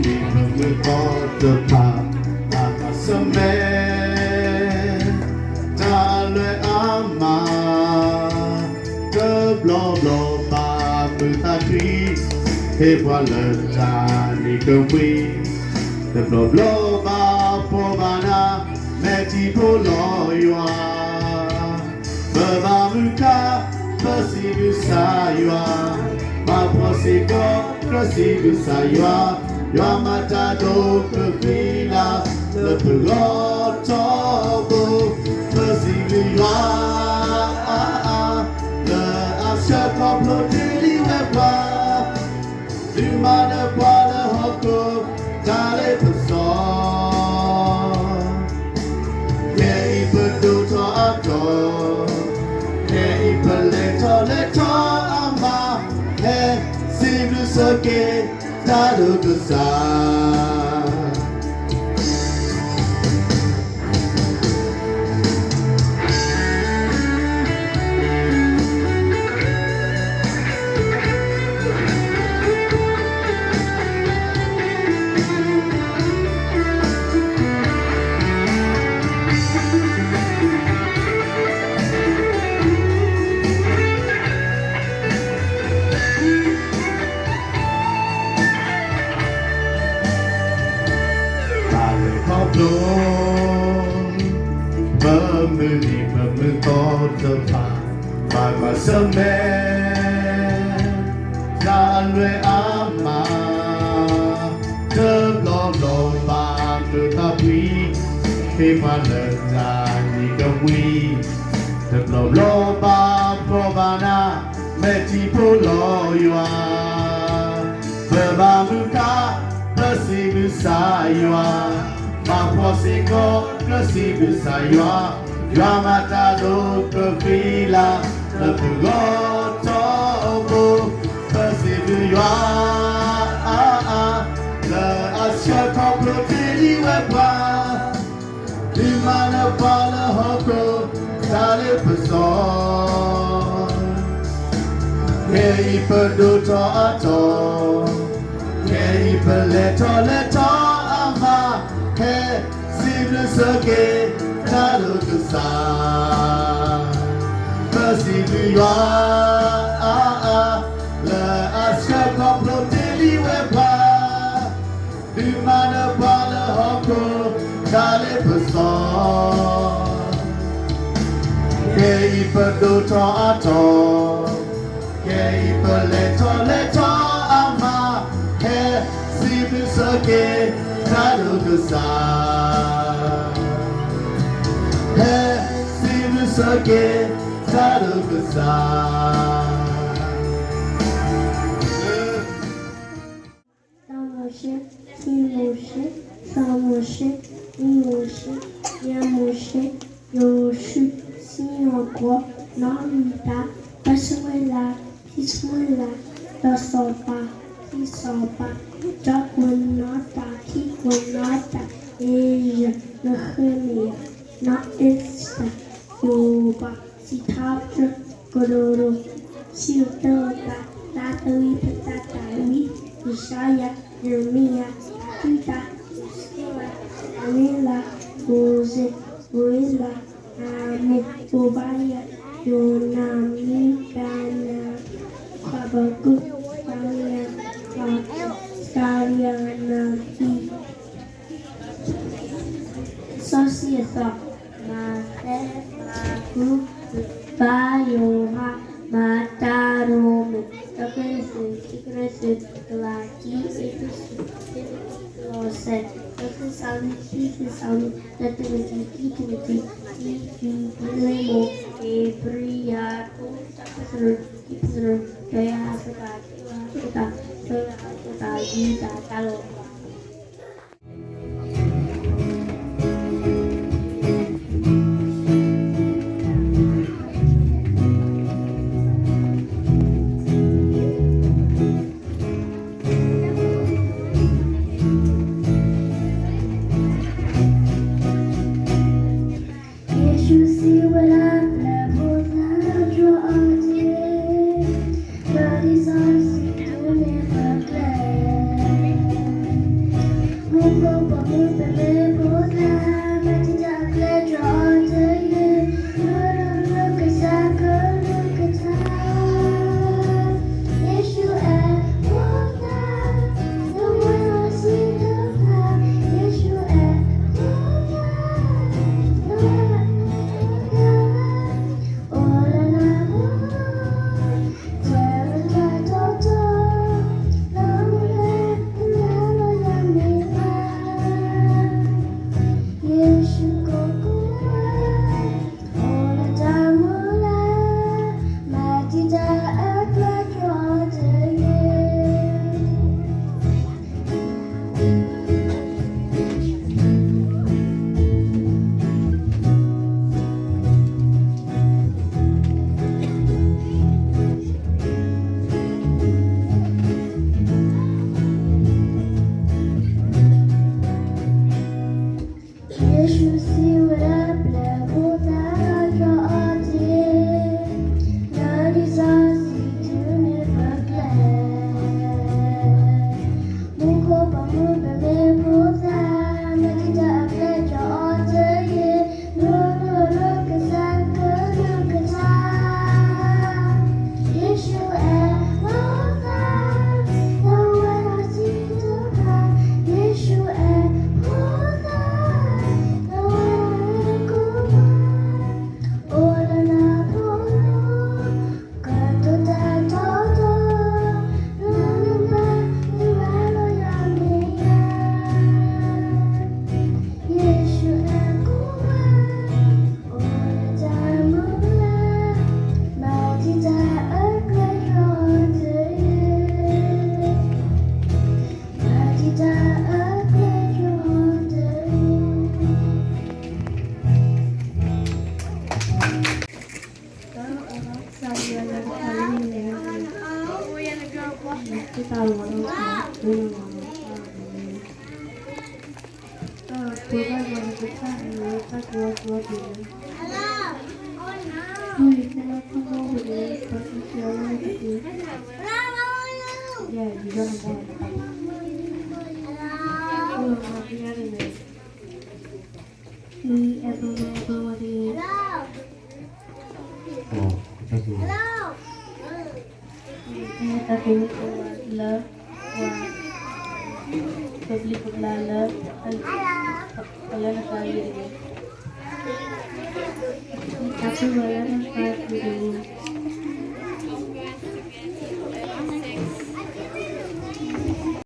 ni me porte pas à ma semaine dans le ama que blanc ma ta crie et voilà ni que oui de blanc ma pomana metti pour l'oyo Baba muka possible ça yoa ma prosego possible ça yoa yoa matado que vila le plus grand tombeau possible yoa le ancien complot de l'Iweba du mal de bois le hoko dans les personnes mais il peut d'autres attendre le temps à ma haine, c'est le secret, t'as de ça. me porte pas par ma semaine dans le ama de blanc me t'appuie et pas le ni que oui de blanc provana metti pour l'oyo Baba muka possible ça yoa ma prosego possible ça yoa yoa matado que vila le plus grand tombeau possible yoa le ancien complot de l'Iweba du mal par le hoko dans les personnes et il peut d'autres attendre et il peut le temps à ma haine cible ce qui t'as de ça possible yoa le ancien complot de l'Iweba du mal par le hoko dans les personnes et il peut d'autres attendre et il peut le temps à ma haine cible ce qui t'as de ça cible ce qui t'as de ça Timoshe, Samoshe, Imoshe, Yamoshe, Yoshu, Sinokwa, Namita, Paswela, Kiswela, Dasopa, Kisopa, Jakwanata, Kikwanata, Asia, Nahemia, Naista, Yoba, Sitapra, Gororo, Siltota, Tatawi, Tatawi, Ishaya, Jeremiah, Tita, Skila, Amila, Mose, Moila, Ame, Obaya, Yonami, Gana, Kabakut, Kaya, Kaka, Skaria, Naki, Sosiasa, Mate, Maku, Bayoha, Matarome, Secrecy, Laki, Lose, Sound, Nativity, Lemo, Ebria, Toya Gita, Talo. Bukan yang kita mereka dua-dua dulu. Kenapa mau beli seperti jalan itu? Ya, juga mau. Maafnya ini. Eto di. Oh, kita tuh. Ini tadi le. Beli pegala. Kalau nak lagi. Tapi bayar nak dulu.